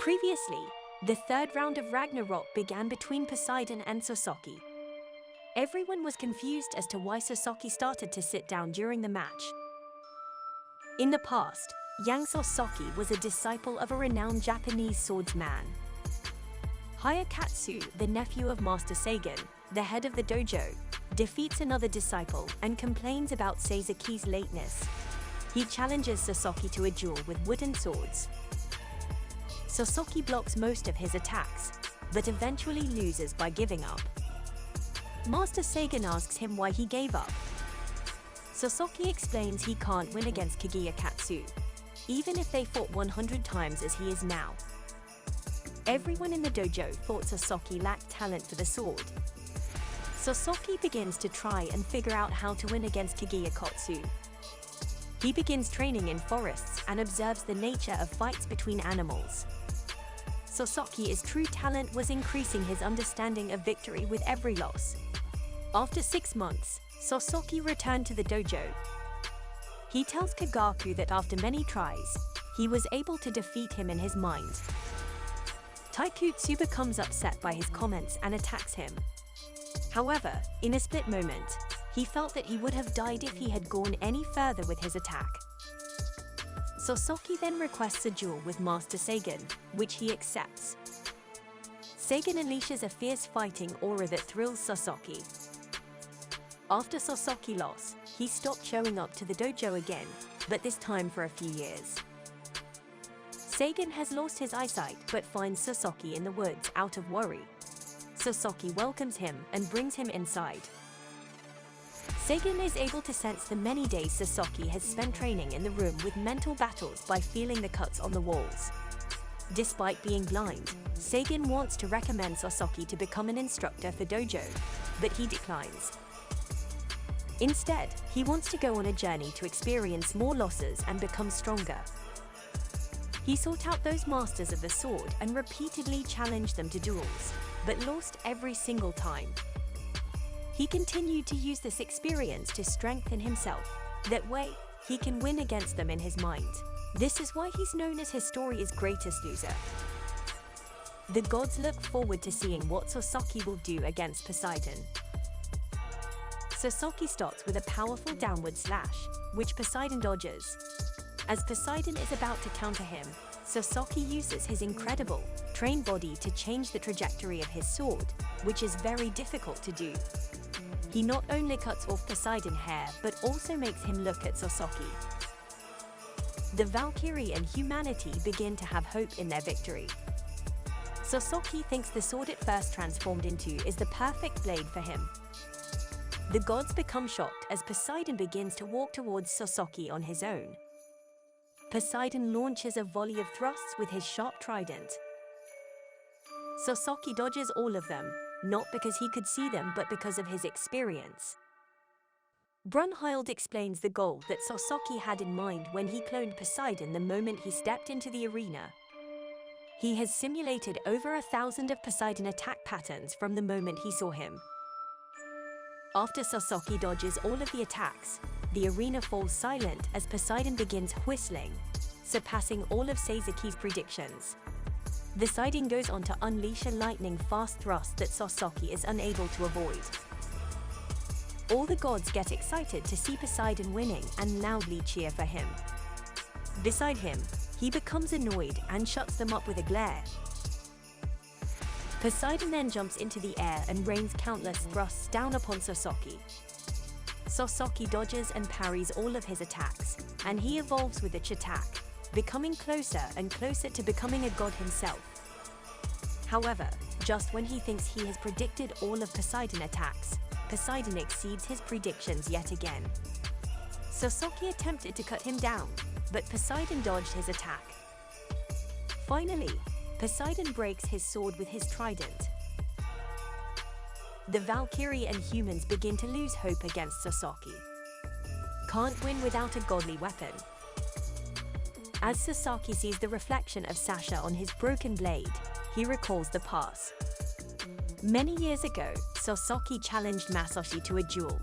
Previously, the third round of Ragnarok began between Poseidon and Sasaki. Everyone was confused as to why Sasaki started to sit down during the match. In the past, Yang Sasaki was a disciple of a renowned Japanese swordsman. Hayakatsu, the nephew of Master Sagan, the head of the dojo, defeats another disciple and complains about Sasaki's lateness. He challenges Sasaki to a duel with wooden swords. Sasaki blocks most of his attacks, but eventually loses by giving up. Master Sagan asks him why he gave up. Sasaki explains he can't win against Katsu, even if they fought 100 times as he is now. Everyone in the dojo thought Sasaki lacked talent for the sword. Sasaki begins to try and figure out how to win against Katsu. He begins training in forests and observes the nature of fights between animals. Sasaki's true talent was increasing his understanding of victory with every loss. After 6 months, Sasaki returned to the dojo. He tells Kagaku that after many tries, he was able to defeat him in his mind. Taikutsu becomes upset by his comments and attacks him. However, in a split moment, he felt that he would have died if he had gone any further with his attack. Sasaki then requests a duel with Master Sagan, which he accepts. Sagan unleashes a fierce fighting aura that thrills Sasaki. After Sasaki lost, he stopped showing up to the dojo again, but this time for a few years. Sagan has lost his eyesight but finds Sasaki in the woods out of worry. Sasaki welcomes him and brings him inside. Sagan is able to sense the many days Sasaki has spent training in the room with mental battles by feeling the cuts on the walls. Despite being blind, Sagan wants to recommend Sasaki to become an instructor for dojo, but he declines. Instead, he wants to go on a journey to experience more losses and become stronger. He sought out those masters of the sword and repeatedly challenged them to duels, but lost every single time. He continued to use this experience to strengthen himself. That way, he can win against them in his mind. This is why he's known as his story's greatest loser. The gods look forward to seeing what Sasaki will do against Poseidon. Sasaki starts with a powerful downward slash, which Poseidon dodges. As Poseidon is about to counter him, Sasaki uses his incredible, trained body to change the trajectory of his sword, which is very difficult to do. He not only cuts off Poseidon's hair but also makes him look at Sasaki. The Valkyrie and humanity begin to have hope in their victory. Sasaki thinks the sword it first transformed into is the perfect blade for him. The gods become shocked as Poseidon begins to walk towards Sasaki on his own. Poseidon launches a volley of thrusts with his sharp trident. Sasaki dodges all of them, not because he could see them but because of his experience. Brunhild explains the goal that Sasaki had in mind when he cloned Poseidon the moment he stepped into the arena. He has simulated over 1,000 of Poseidon attack patterns from the moment he saw him. After Sasaki dodges all of the attacks, the arena falls silent as Poseidon begins whistling, surpassing all of Sasaki's predictions. Poseidon goes on to unleash a lightning-fast thrust that Sasaki is unable to avoid. All the gods get excited to see Poseidon winning and loudly cheer for him. Beside him, he becomes annoyed and shuts them up with a glare. Poseidon then jumps into the air and rains countless thrusts down upon Sasaki. Sasaki dodges and parries all of his attacks, and he evolves with each attack, becoming closer and closer to becoming a god himself. However, just when he thinks he has predicted all of Poseidon's attacks, Poseidon exceeds his predictions yet again. Sasaki attempted to cut him down, but Poseidon dodged his attack. Finally, Poseidon breaks his sword with his trident. The Valkyrie and humans begin to lose hope against Sasaki. Can't win without a godly weapon. As Sasaki sees the reflection of Sasha on his broken blade, he recalls the past. Many years ago, Sasaki challenged Masashi to a duel.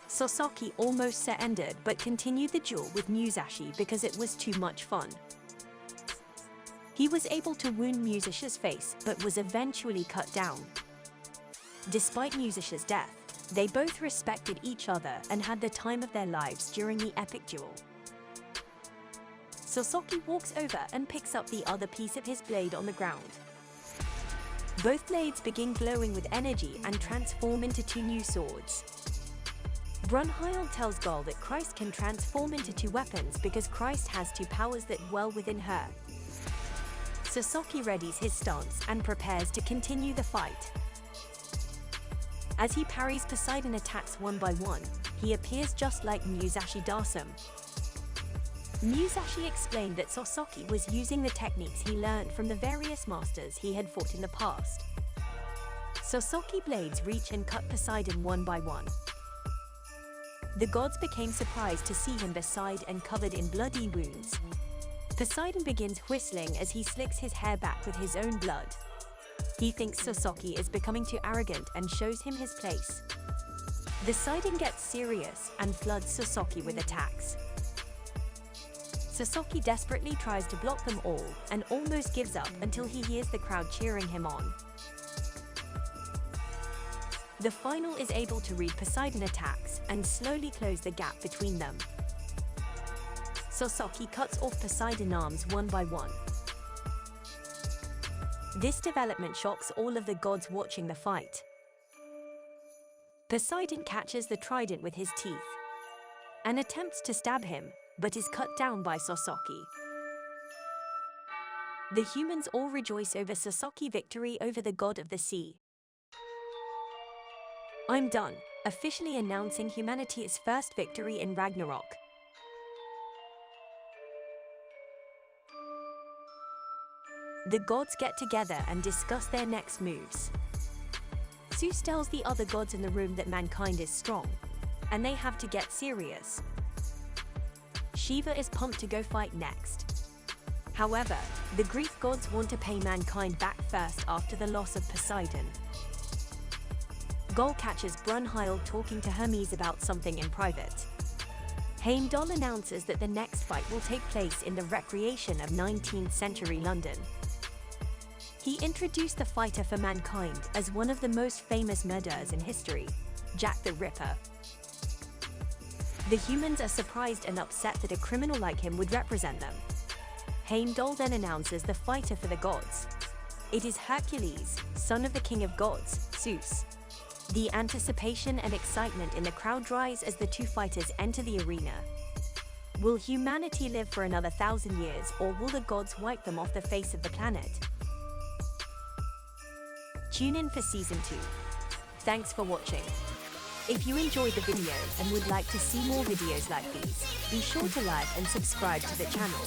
Sasaki almost surrendered but continued the duel with Musashi because it was too much fun. He was able to wound Musicia's face, but was eventually cut down. Despite Musicia's death, they both respected each other and had the time of their lives during the epic duel. Sasaki walks over and picks up the other piece of his blade on the ground. Both blades begin glowing with energy and transform into two new swords. Brunhild tells Gull that Christ can transform into two weapons because Christ has two powers that dwell within her. Sasaki readies his stance and prepares to continue the fight. As he parries Poseidon attacks one by one, he appears just like Musashi Darsum. Musashi explained that Sasaki was using the techniques he learned from the various masters he had fought in the past. Sasaki blades reach and cut Poseidon one by one. The gods became surprised to see him beside and covered in bloody wounds. Poseidon begins whistling as he slicks his hair back with his own blood. He thinks Sasaki is becoming too arrogant and shows him his place. Poseidon gets serious and floods Sasaki with attacks. Sasaki desperately tries to block them all and almost gives up until he hears the crowd cheering him on. The final is able to read Poseidon attacks and slowly close the gap between them. Sasaki cuts off Poseidon's arms one by one. This development shocks all of the gods watching the fight. Poseidon catches the trident with his teeth and attempts to stab him, but is cut down by Sasaki. The humans all rejoice over Sasaki's victory over the god of the sea. I'm done, officially announcing humanity's first victory in Ragnarok. The gods get together and discuss their next moves. Zeus tells the other gods in the room that mankind is strong, and they have to get serious. Shiva is pumped to go fight next. However, the Greek gods want to pay mankind back first after the loss of Poseidon. Gull catches Brunhild talking to Hermes about something in private. Heimdall announces that the next fight will take place in the recreation of 19th century London. He introduced the fighter for mankind as one of the most famous murderers in history, Jack the Ripper. The humans are surprised and upset that a criminal like him would represent them. Heimdall then announces the fighter for the gods. It is Hercules, son of the king of gods, Zeus. The anticipation and excitement in the crowd rise as the two fighters enter the arena. Will humanity live for another 1,000 years, or will the gods wipe them off the face of the planet? Tune in for Season 2. Thanks for watching. If you enjoyed the video and would like to see more videos like these, be sure to like and subscribe to the channel.